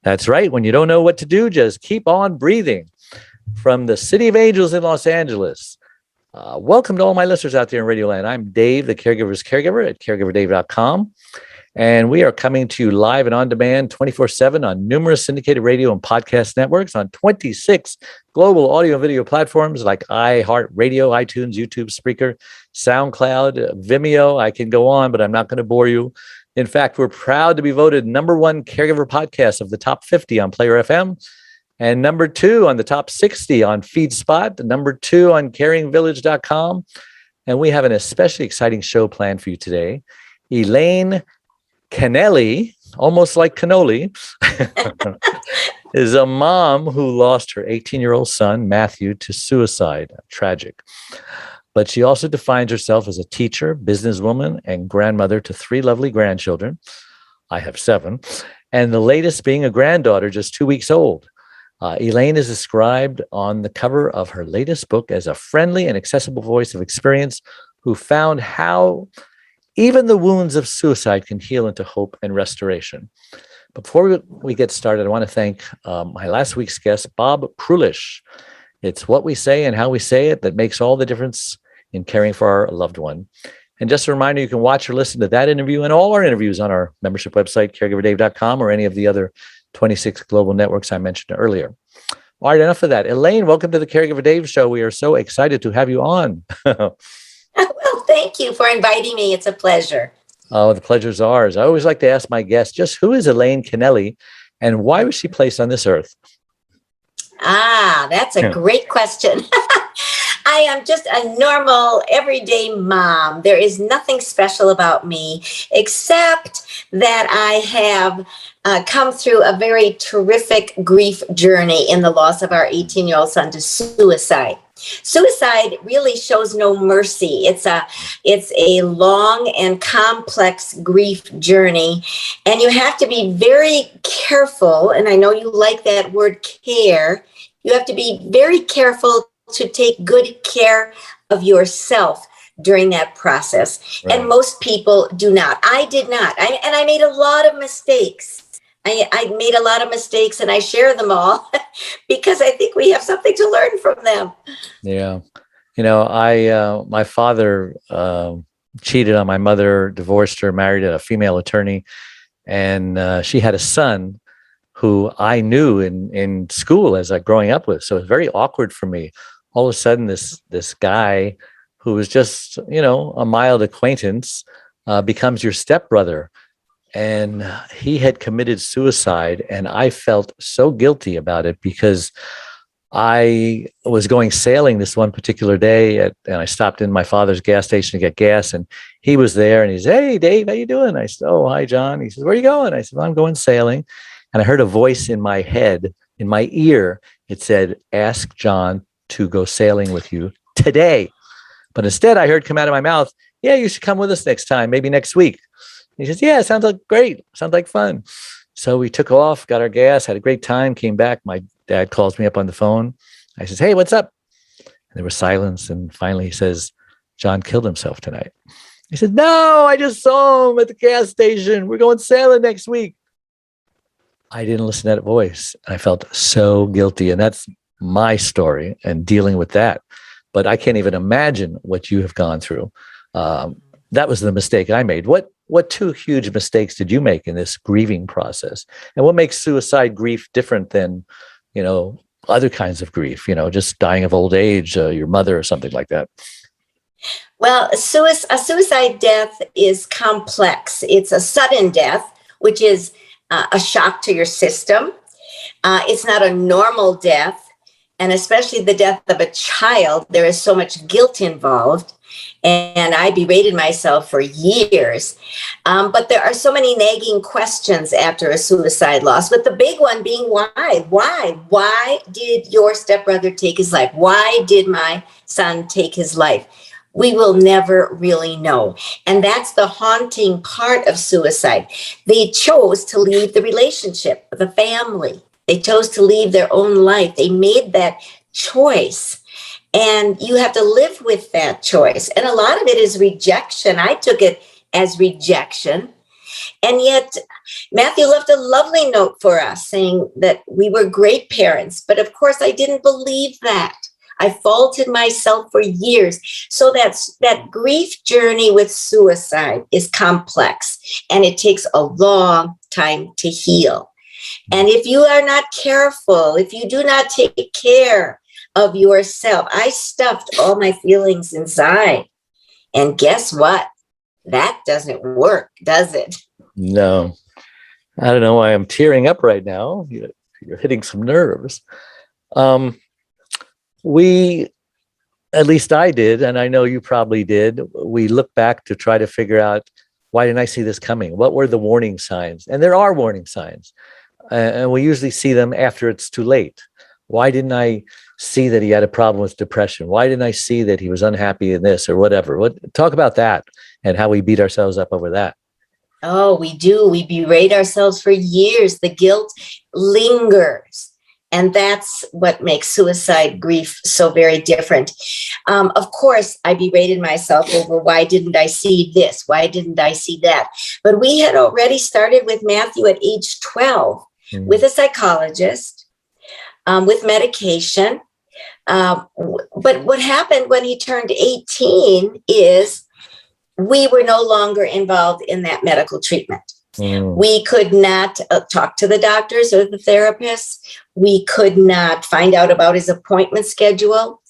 That's right. When you don't know what to do, just keep on breathing. From the City of Angels in Los Angeles. Welcome to all my listeners out there in Radio Land. I'm Dave, the Caregiver's Caregiver at caregiverdave.com. And we are coming to you live and on demand 24/7 on numerous syndicated radio and podcast networks on 26 global audio and video platforms like iHeartRadio, iTunes, YouTube, Spreaker, SoundCloud, Vimeo. I can go on, but I'm not going to bore you. In fact, we're proud to be voted #1 caregiver podcast of the top 50 on Player FM and #2 on the top 60 on FeedSpot, #2 on caringvillage.com. And we have an especially exciting show planned for you today. Elaine Kennelly, almost like cannoli, is a mom who lost her 18-year-old son, Matthew, to suicide. Tragic. But she also defines herself as a teacher, businesswoman, and grandmother to 3 lovely grandchildren. I have 7. And the latest being a granddaughter just 2 weeks old. Elaine is described on the cover of her latest book as a friendly and accessible voice of experience who found how even the wounds of suicide can heal into hope and restoration. Before we get started, I want to thank my last week's guest, Bob Krulish. It's what we say and how we say it that makes all the difference in caring for our loved one. And just a reminder, you can watch or listen to that interview and all our interviews on our membership website, caregiverdave.com, or any of the other 26 global networks I mentioned earlier. All right, enough of that. Elaine, welcome to the Caregiver Dave Show. We are so excited to have you on. Well, thank you for inviting me. It's a pleasure. Oh, the pleasure's ours. I always like to ask my guests, just who is Elaine Kennelly and why was she placed on this earth? That's a great question. I am just a normal, everyday mom. There is nothing special about me, except that I have come through a very terrific grief journey in the loss of our 18-year-old son to suicide. Suicide really shows no mercy. It's a long and complex grief journey, and you have to be very careful. And I know you like that word care. You have to be very careful to take good care of yourself during that process. Right. And most people do not. I did not. I made a lot of mistakes. I made a lot of mistakes, and I share them all because I think we have something to learn from them. Yeah. You know, my father cheated on my mother, divorced her, married a female attorney, and she had a son who I knew in school as growing up with. So it was very awkward for me. All of a sudden, this guy who was just, a mild acquaintance becomes your stepbrother. And he had committed suicide, and I felt so guilty about it because I was going sailing this one particular day, and I stopped in my father's gas station to get gas, and he was there, and he said, "Hey, Dave, how you doing?" I said, "Oh, hi, John." He says, "Where are you going?" I said, "Well, I'm going sailing." And I heard a voice in my head, in my ear. It said, "Ask John to go sailing with you today." But instead, I heard come out of my mouth, "Yeah, you should come with us next time, maybe next week." He says, "Yeah, sounds like great. Sounds like fun." So we took off, got our gas, had a great time, came back. My dad calls me up on the phone. I says, "Hey, what's up?" And there was silence. And finally he says, "John killed himself tonight." He said, "No, I just saw him at the gas station. We're going sailing next week." I didn't listen to that voice. I felt so guilty. And that's my story and dealing with that. But I can't even imagine what you have gone through. That was the mistake I made. What 2 huge mistakes did you make in this grieving process? And what makes suicide grief different than, other kinds of grief, just dying of old age, your mother or something like that? Well, a suicide death is complex. It's a sudden death, which is a shock to your system. It's not a normal death. And especially the death of a child, there is so much guilt involved. And I berated myself for years. But there are so many nagging questions after a suicide loss, with the big one being why? Why did your stepbrother take his life? Why did my son take his life? We will never really know. And that's the haunting part of suicide. They chose to leave the relationship, the family. They chose to leave their own life. They made that choice. And you have to live with that choice. And a lot of it is rejection. I took it as rejection. And yet Matthew left a lovely note for us saying that we were great parents. But of course, I didn't believe that. I faulted myself for years. So that grief journey with suicide is complex, and it takes a long time to heal. And if you are not careful, if you do not take care of yourself, I stuffed all my feelings inside. And guess what? That doesn't work, does it? No, I don't know why I'm tearing up right now. You're hitting some nerves. At least I did, and I know you probably did. We look back to try to figure out, why didn't I see this coming? What were the warning signs? And there are warning signs. And we usually see them after it's too late. Why didn't I see that he had a problem with depression? Why didn't I see that he was unhappy in this or whatever? Talk about that and how we beat ourselves up over that. Oh, we do. We berate ourselves for years. The guilt lingers. And that's what makes suicide grief so very different. Of course, I berated myself over, why didn't I see this? Why didn't I see that? But we had already started with Matthew at age 12 with a psychologist, with medication. But what happened when he turned 18 is we were no longer involved in that medical treatment. We could not talk to the doctors or the therapists. We could not find out about his appointment schedule.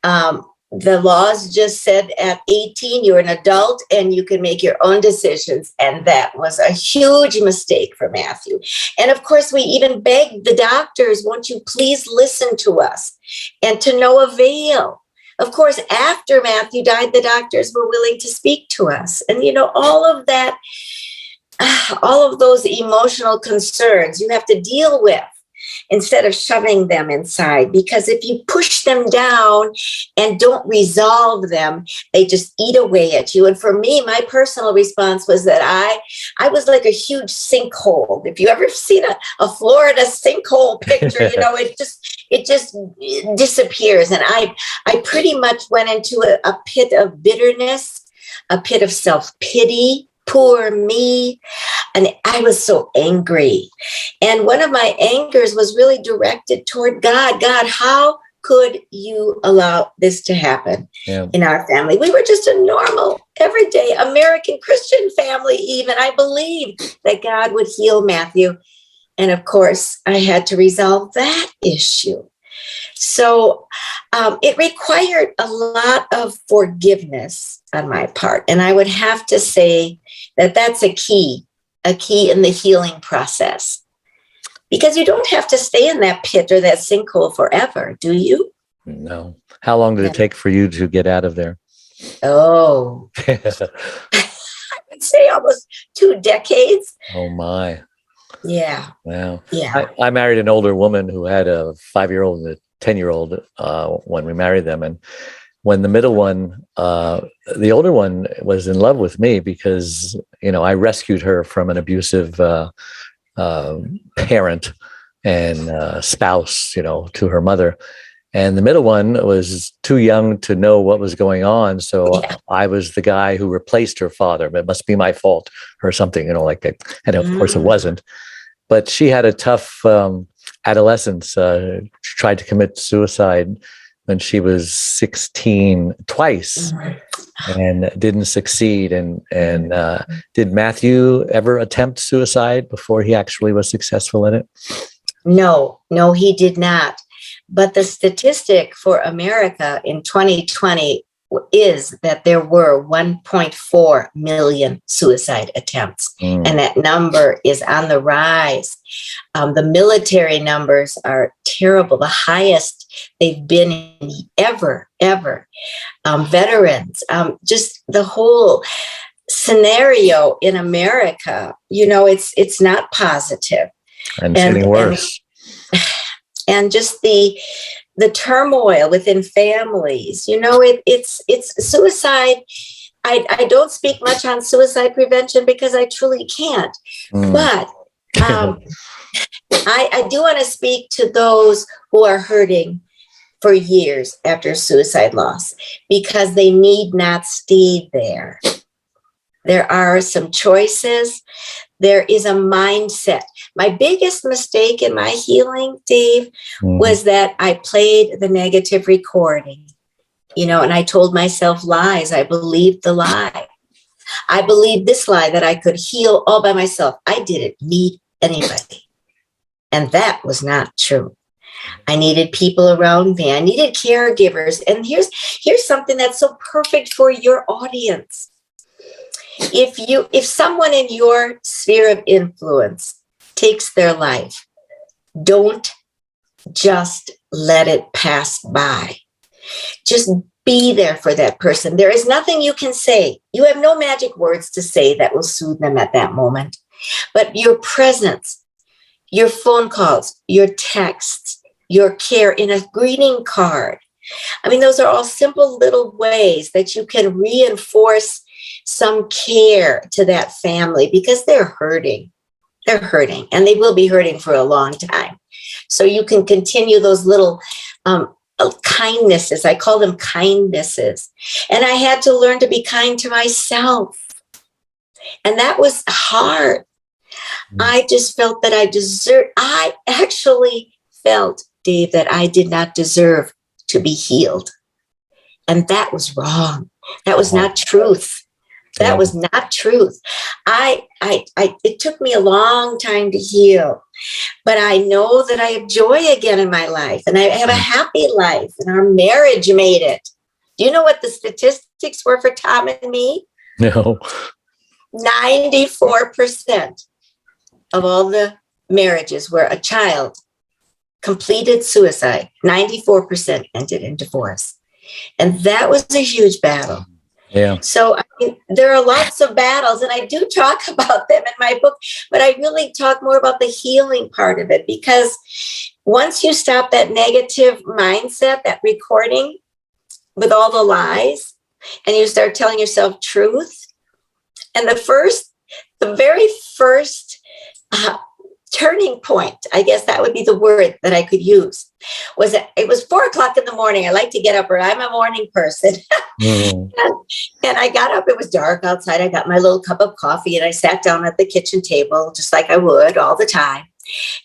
The laws just said at 18, you're an adult and you can make your own decisions. And that was a huge mistake for Matthew. And of course, we even begged the doctors, won't you please listen to us? And to no avail. Of course, after Matthew died, the doctors were willing to speak to us. And, all of that, all of those emotional concerns you have to deal with instead of shoving them inside, because if you push them down and don't resolve them, they just eat away at you. And for me, my personal response was that I was like a huge sinkhole. If you ever seen a Florida sinkhole picture, it just disappears. And I pretty much went into a pit of bitterness, a pit of self-pity. Poor me. And I was so angry. And one of my angers was really directed toward God. God, how could you allow this to happen in our family? We were just a normal, everyday American Christian family even. I believed that God would heal Matthew. And of course, I had to resolve that issue. So it required a lot of forgiveness on my part. And I would have to say that that's a key in the healing process. Because you don't have to stay in that pit or that sinkhole forever, do you? No. How long did it take for you to get out of there? Oh, I would say almost 2 decades. Oh, my. Yeah. Wow. Yeah. I married an older woman who had a 5-year-old and a 10-year-old when we married them. And when the middle one, the older one was in love with me because, I rescued her from an abusive parent and spouse, to her mother. And the middle one was too young to know what was going on. So I was the guy who replaced her father. But it must be my fault or something, like that. And of course it wasn't. But she had a tough adolescence. She tried to commit suicide when she was 16 twice and didn't succeed. And did Matthew ever attempt suicide before he actually was successful in it? No, he did not. But the statistic for America in 2020 is that there were 1.4 million suicide attempts. And that number is on the rise. The military numbers are terrible, the highest they've been ever. Veterans, just the whole scenario in America, it's not positive. And it's getting worse. And just the turmoil within families, it's suicide. I don't speak much on suicide prevention because I truly can't. But I do want to speak to those who are hurting for years after suicide loss, because they need not stay there. There are some choices. There is a mindset. My biggest mistake in my healing, Dave, was that I played the negative recording, and I told myself lies. I believed the lie. I believed this lie that I could heal all by myself. I didn't need anybody. And that was not true. I needed people around me. I needed caregivers. And here's something that's so perfect for your audience. If someone in your sphere of influence takes their life, don't just let it pass by. Just be there for that person. There is nothing you can say. You have no magic words to say that will soothe them at that moment. But your presence, your phone calls, your texts, your care in a greeting card. I mean, those are all simple little ways that you can reinforce some care to that family because they're hurting. They're hurting, and they will be hurting for a long time. So you can continue those little kindnesses. I call them kindnesses. And I had to learn to be kind to myself. And that was hard. I just felt that I actually felt, Dave, that I did not deserve to be healed. And that was wrong. That was not truth. That was not truth. It took me a long time to heal, but I know that I have joy again in my life, and I have a happy life, and our marriage made it. Do you know what the statistics were for Tom and me? No. 94% of all the marriages where a child completed suicide, 94% ended in divorce. And that was a huge battle. Yeah. So there are lots of battles, and I do talk about them in my book, but I really talk more about the healing part of it, because once you stop that negative mindset, that recording with all the lies, and you start telling yourself truth, and the very first turning point, I guess that would be the word that I could use, was that it was 4:00 in the morning. I like to get up, or I'm a morning person. And I got up, it was dark outside. I got my little cup of coffee, and I sat down at the kitchen table, just like I would all the time.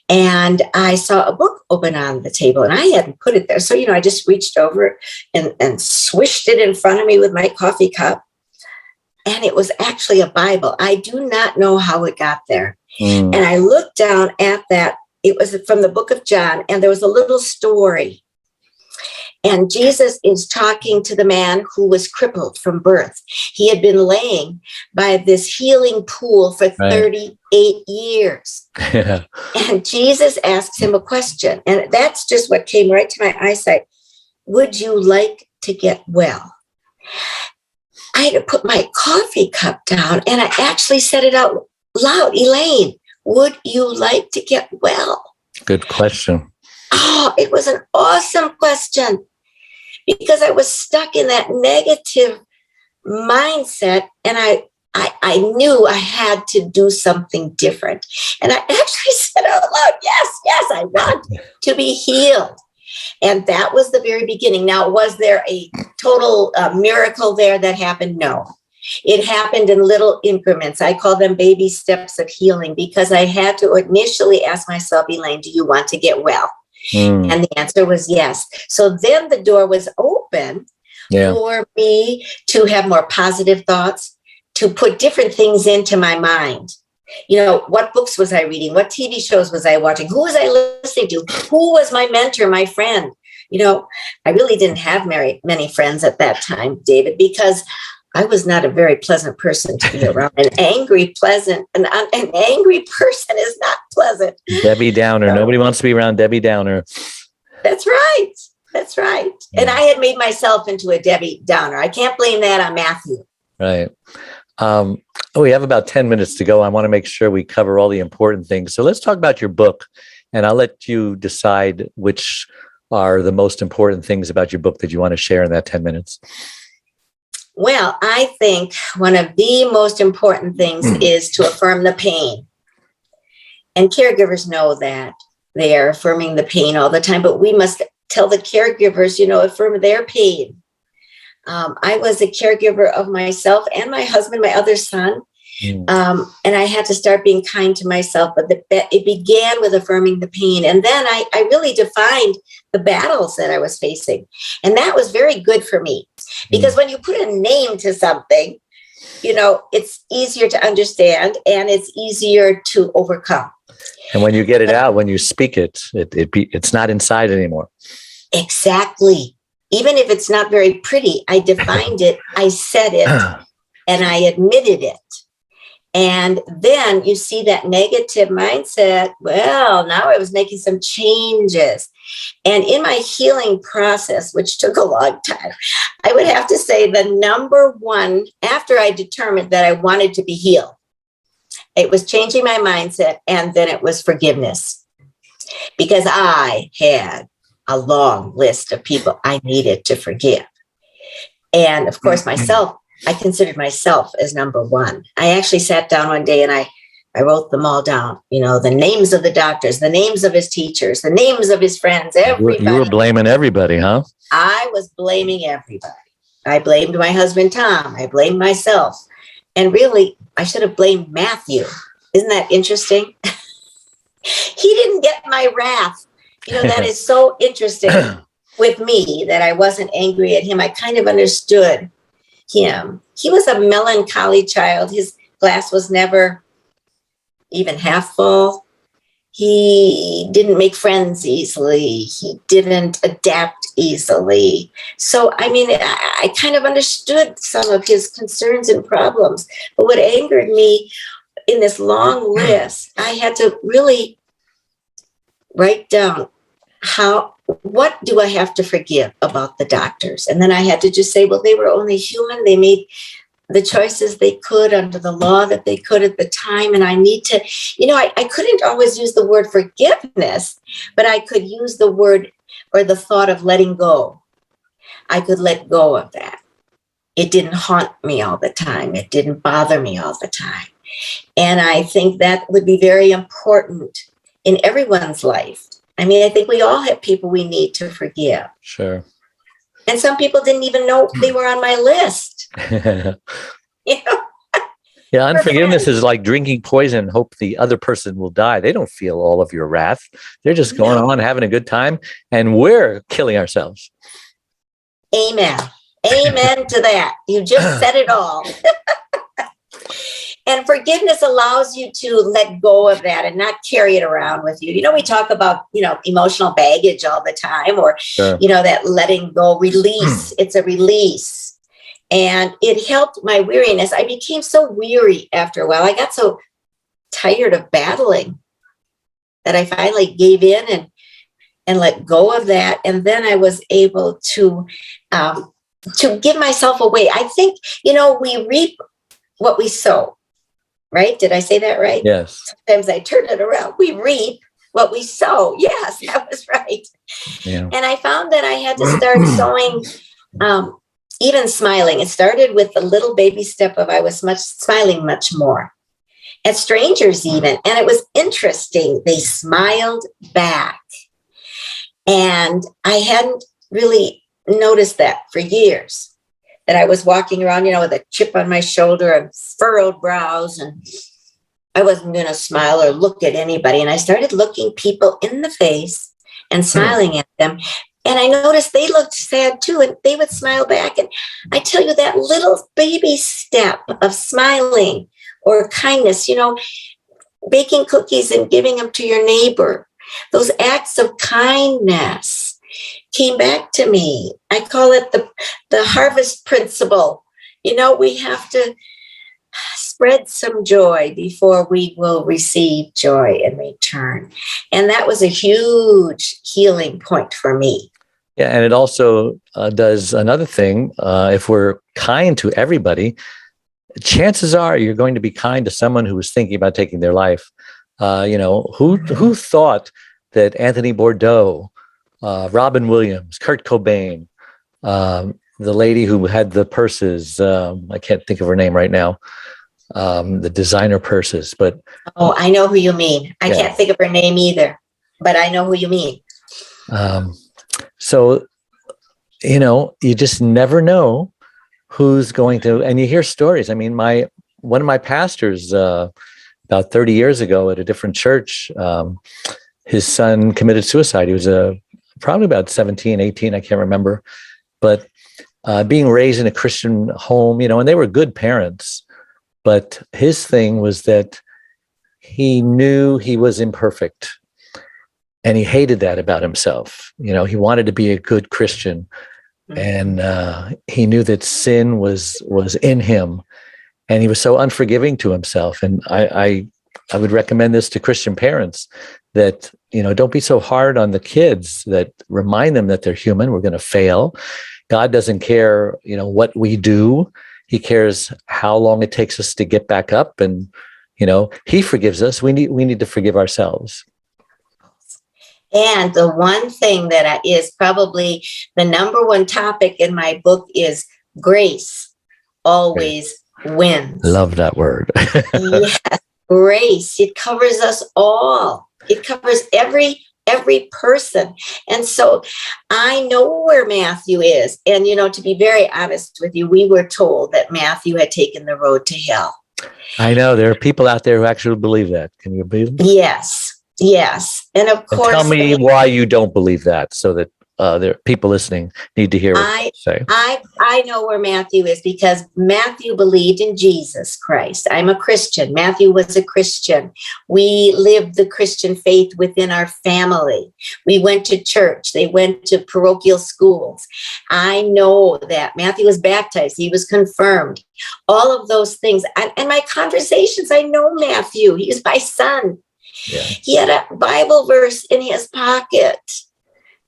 And I saw a book open on the table, and I hadn't put it there. So, I just reached over and swished it in front of me with my coffee cup. And it was actually a Bible. I do not know how it got there. And I looked down at that. It was from the book of John, and there was a little story. And Jesus is talking to the man who was crippled from birth. He had been laying by this healing pool for 38 years. Yeah. And Jesus asks him a question. And that's just what came right to my eyesight. Would you like to get well? I had to put my coffee cup down, and I actually said it out loud. Elaine, would you like to get well? Good question. Oh, it was an awesome question, because I was stuck in that negative mindset, and I knew I had to do something different. And I actually said out loud, yes, I want to be healed. And that was the very beginning. Now, was there a total miracle there that happened? No. It happened in little increments. I call them baby steps of healing, because I had to initially ask myself, Elaine, do you want to get well? And the answer was yes. So then the door was open for me to have more positive thoughts, to put different things into my mind. What books was I reading? What TV shows was I watching? Who was I listening to? Who was my mentor, my friend? I really didn't have many friends at that time, David, because I was not a very pleasant person to be around. An angry person is not pleasant. Debbie Downer. So, nobody wants to be around Debbie Downer. That's right. And I had made myself into a Debbie Downer. I can't blame that on Matthew. Right. We have about 10 minutes to go. I want to make sure we cover all the important things. So let's talk about your book, and I'll let you decide which are the most important things about your book that you want to share in that 10 minutes. Well, I think one of the most important things is to affirm the pain. And caregivers know that. They are affirming the pain all the time, but we must tell the caregivers, affirm their pain. I was a caregiver of myself and my husband, my other son. And I had to start being kind to myself, but it began with affirming the pain. And then I really defined the battles that I was facing. And that was very good for me, because when you put a name to something, it's easier to understand and it's easier to overcome. And when you get it out, when you speak it, it's not inside anymore. Exactly. Even if it's not very pretty, I defined it, I said it, and I admitted it. And then you see that negative mindset. Well, now I was making some changes. And in my healing process, which took a long time, I would have to say the number one, after I determined that I wanted to be healed, it was changing my mindset, and then it was forgiveness. Because I had a long list of people I needed to forgive. And of course, myself, I considered myself as number one. I actually sat down one day and I wrote them all down, the names of the doctors, the names of his teachers, the names of his friends, everybody. You were blaming everybody, huh? I was blaming everybody. I blamed my husband, Tom. I blamed myself. And really, I should have blamed Matthew. Isn't that interesting? He didn't get my wrath. That is so interesting with me, that I wasn't angry at him. I kind of understood him. He was a melancholy child. His glass was never even half full. He didn't make friends easily. He didn't adapt easily. So, I kind of understood some of his concerns and problems. But what angered me in this long list, I had to really write down what do I have to forgive about the doctors? And then I had to just say, well, they were only human. They made the choices they could under the law that they could at the time. And I need to, I couldn't always use the word forgiveness, but I could use the word or the thought of letting go. I could let go of that. It didn't haunt me all the time. It didn't bother me all the time. And I think that would be very important in everyone's life. I think we all have people we need to forgive. Sure. And some people didn't even know they were on my list. Yeah, unforgiveness is like drinking poison and hope the other person will die. They don't feel all of your wrath. They're just going on having a good time, and we're killing ourselves. Amen. Amen to that. You just said it all. And forgiveness allows you to let go of that and not carry it around with you. We talk about, emotional baggage all the time, or, Sure. That letting go, release. It's a release. And it helped my weariness. I became so weary after a while. I got so tired of battling that I finally gave in and let go of that. And then I was able to give myself away. I think, we reap what we sow. Right? Did I say that right? Yes. Sometimes I turn it around. We reap what we sow. Yes, that was right. Yeah. And I found that I had to start sowing, even smiling. It started with the little baby step of I was smiling much more at strangers even. And it was interesting. They smiled back. And I hadn't really noticed that for years. That I was walking around, with a chip on my shoulder and furrowed brows, and I wasn't going to smile or look at anybody. And I started looking people in the face and smiling at them. And I noticed they looked sad too, and they would smile back. And I tell you, that little baby step of smiling or kindness, baking cookies and giving them to your neighbor, those acts of kindness came back to me. I call it the harvest principle. We have to spread some joy before we will receive joy in return. And that was a huge healing point for me. Yeah, and it also does another thing. If we're kind to everybody, chances are you're going to be kind to someone who was thinking about taking their life. Who thought that Anthony Bourdain, Robin Williams, Kurt Cobain, the lady who had the purses, I can't think of her name right now, the designer purses, but... Oh, I know who you mean. I can't think of her name either, but I know who you mean. So, you just never know who's going to, and you hear stories. I mean, one of my pastors, about 30 years ago at a different church, his son committed suicide. He was probably about 17, 18, I can't remember. But being raised in a Christian home, and they were good parents. But his thing was that he knew he was imperfect. And he hated that about himself. He wanted to be a good Christian. And he knew that sin was in him. And he was so unforgiving to himself. And I would recommend this to Christian parents, that, don't be so hard on the kids, that remind them that they're human. We're going to fail. God doesn't care, what we do. He cares how long it takes us to get back up. And, he forgives us. We need to forgive ourselves. And the one thing that is probably the number one topic in my book is grace always wins. Love that word. Yes, grace. It covers us all. It covers every person. And so I know where Matthew is. And, to be very honest with you, we were told that Matthew had taken the road to hell. I know there are people out there who actually believe that. Can you believe it? Yes. And of course, tell me why you don't believe that, so that there are people listening need to hear what you say. I know where Matthew is, because Matthew believed in Jesus Christ. I'm a Christian. Matthew was a Christian. We lived the Christian faith within our family. We went to church. They went to parochial schools. I know that Matthew was baptized. He was confirmed. All of those things. And my conversations, I know Matthew. He's my son. Yeah. He had a Bible verse in his pocket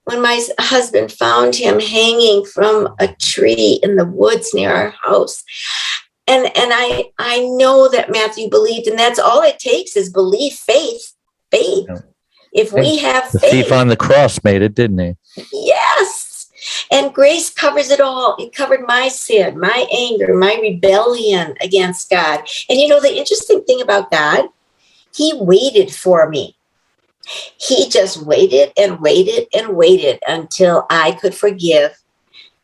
when my husband found him hanging from a tree in the woods near our house. And I know that Matthew believed, and that's all it takes is belief, faith. Yeah. If we have faith. The thief on the cross made it, didn't he? Yes. And grace covers it all. It covered my sin, my anger, my rebellion against God. And the interesting thing about God, he waited for me. He just waited and waited and waited until I could forgive,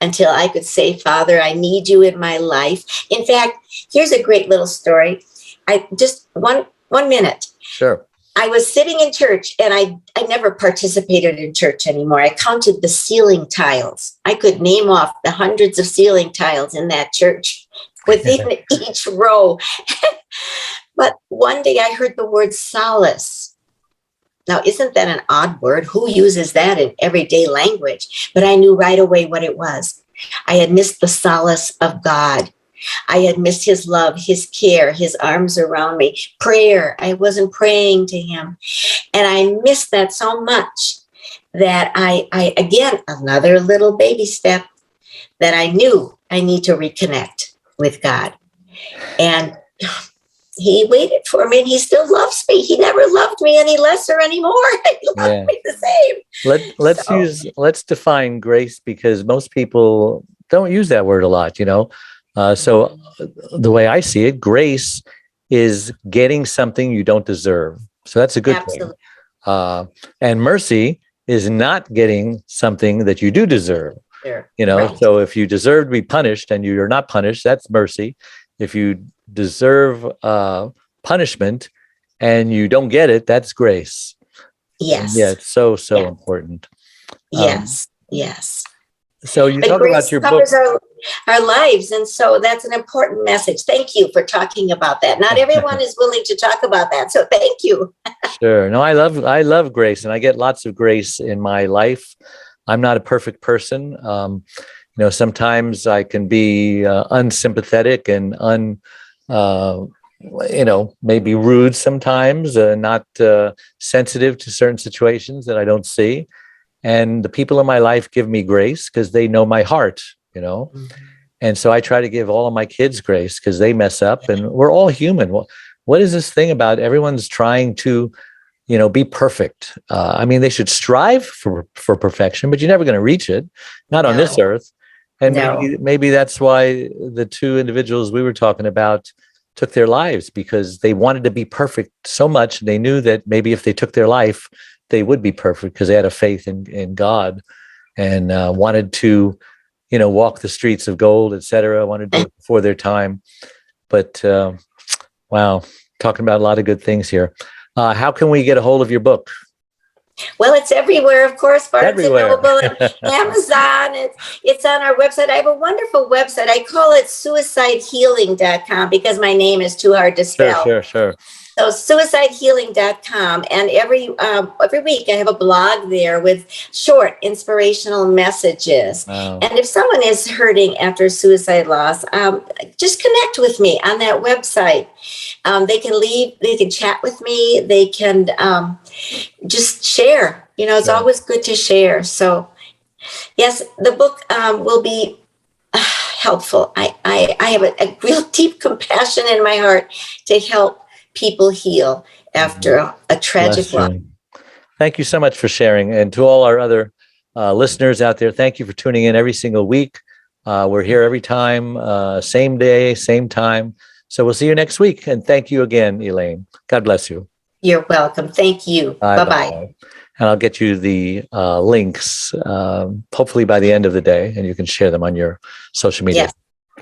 until I could say, Father, I need you in my life. In fact, here's a great little story. I just one minute. Sure. I was sitting in church, and I never participated in church anymore. I counted the ceiling tiles. I could name off the hundreds of ceiling tiles in that church within each row. But one day I heard the word solace. Now, isn't that an odd word? Who uses that in everyday language? But I knew right away what it was. I had missed the solace of God. I had missed his love, his care, his arms around me. Prayer. I wasn't praying to him. And I missed that so much that I again, another little baby step, that I knew I need to reconnect with God. And he waited for me, and he still loves me. He never loved me any less or any more. He loved me the same. Let's define grace, because most people don't use that word a lot, So the way I see it, grace is getting something you don't deserve. So that's a good thing. And mercy is not getting something that you do deserve. Sure. Right. So if you deserve to be punished and you're not punished, that's mercy. If you deserve punishment and you don't get it, that's grace. Yes. Yeah, it's so important. Yes. So you talk about your book. Our lives, and so that's an important message. Thank you for talking about that. Not everyone is willing to talk about that, so thank you. Sure. No, I love grace, and I get lots of grace in my life. I'm not a perfect person. Sometimes I can be unsympathetic and maybe rude sometimes, not sensitive to certain situations that I don't see. And the people in my life give me grace because they know my heart, Mm-hmm. And so I try to give all of my kids grace because they mess up, and we're all human. What is this thing about everyone's trying to, be perfect? They should strive for perfection, but you're never going to reach it, not on this earth. And maybe that's why the two individuals we were talking about took their lives, because they wanted to be perfect so much. They knew that maybe if they took their life, they would be perfect because they had a faith in God, and wanted to, walk the streets of gold, etc. Want to do it before their time. But wow, talking about a lot of good things here. How can we get a hold of your book? Well, it's everywhere, of course. Barnes and Everywhere. Noble and Amazon. It's on our website. I have a wonderful website. I call it suicidehealing.com because my name is too hard to spell. Sure. So suicidehealing.com. And every week I have a blog there with short inspirational messages. Wow. And if someone is hurting after suicide loss, just connect with me on that website. They can chat with me. They can just share. It's always good to share. So yes, the book will be helpful. I have a real deep compassion in my heart to help people heal after a tragic loss. Thank you so much for sharing. And to all our other listeners out there, thank you for tuning in every single week. We're here every time, same day, same time. So we'll see you next week. And thank you again, Elaine. God bless you. You're welcome. Thank you. Bye-bye. And I'll get you the links, hopefully by the end of the day, and you can share them on your social media. Yes.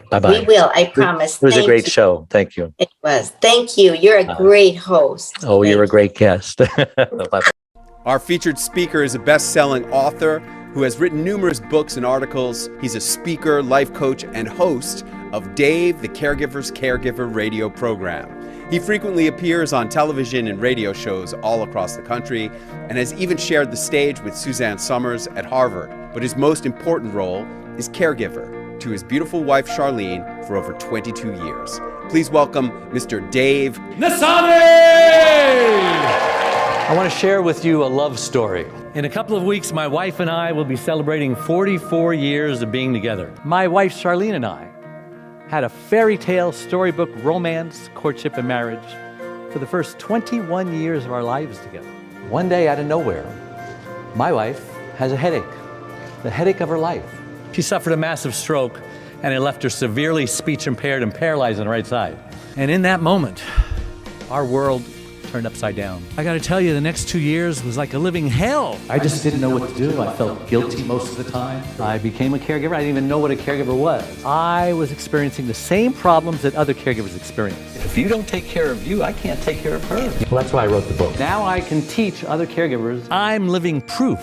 Bye-bye. We will, I promise. It was a great show. Thank you. It was. Thank you. You're a great host. Oh, you're a great guest. Bye-bye. Our featured speaker is a best-selling author who has written numerous books and articles. He's a speaker, life coach, and host of Dave, the Caregiver's Caregiver radio program. He frequently appears on television and radio shows all across the country and has even shared the stage with Suzanne Summers at Harvard. But his most important role is caregiver to his beautiful wife, Charlene, for over 22 years. Please welcome Mr. Dave Nasani! I want to share with you a love story. In a couple of weeks, my wife and I will be celebrating 44 years of being together. My wife, Charlene, and I had a fairy tale storybook romance, courtship, and marriage for the first 21 years of our lives together. One day, out of nowhere, my wife has a headache, the headache of her life. She suffered a massive stroke, and it left her severely speech impaired and paralyzed on the right side. And in that moment, our world turned upside down. I gotta tell you, the next 2 years was like a living hell. I just didn't know what to do. I felt guilty most of the time. I became a caregiver. I didn't even know what a caregiver was. I was experiencing the same problems that other caregivers experience. If you don't take care of you, I can't take care of her. Well, that's why I wrote the book. Now I can teach other caregivers. I'm living proof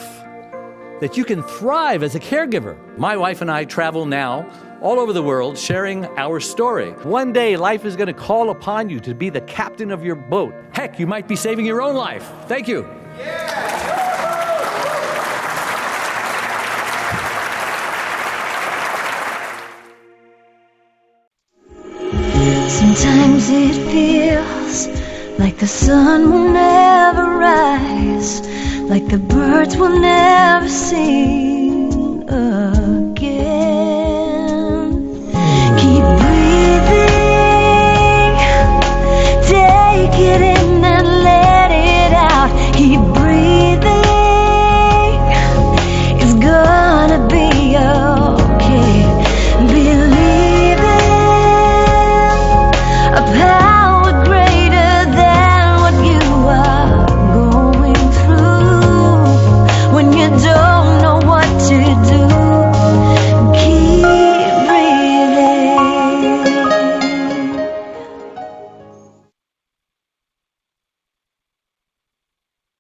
that you can thrive as a caregiver. My wife and I travel now all over the world sharing our story. One day, life is going to call upon you to be the captain of your boat. Heck, you might be saving your own life. Thank you. Sometimes it feels like the sun will never rise, like the birds will never sing again.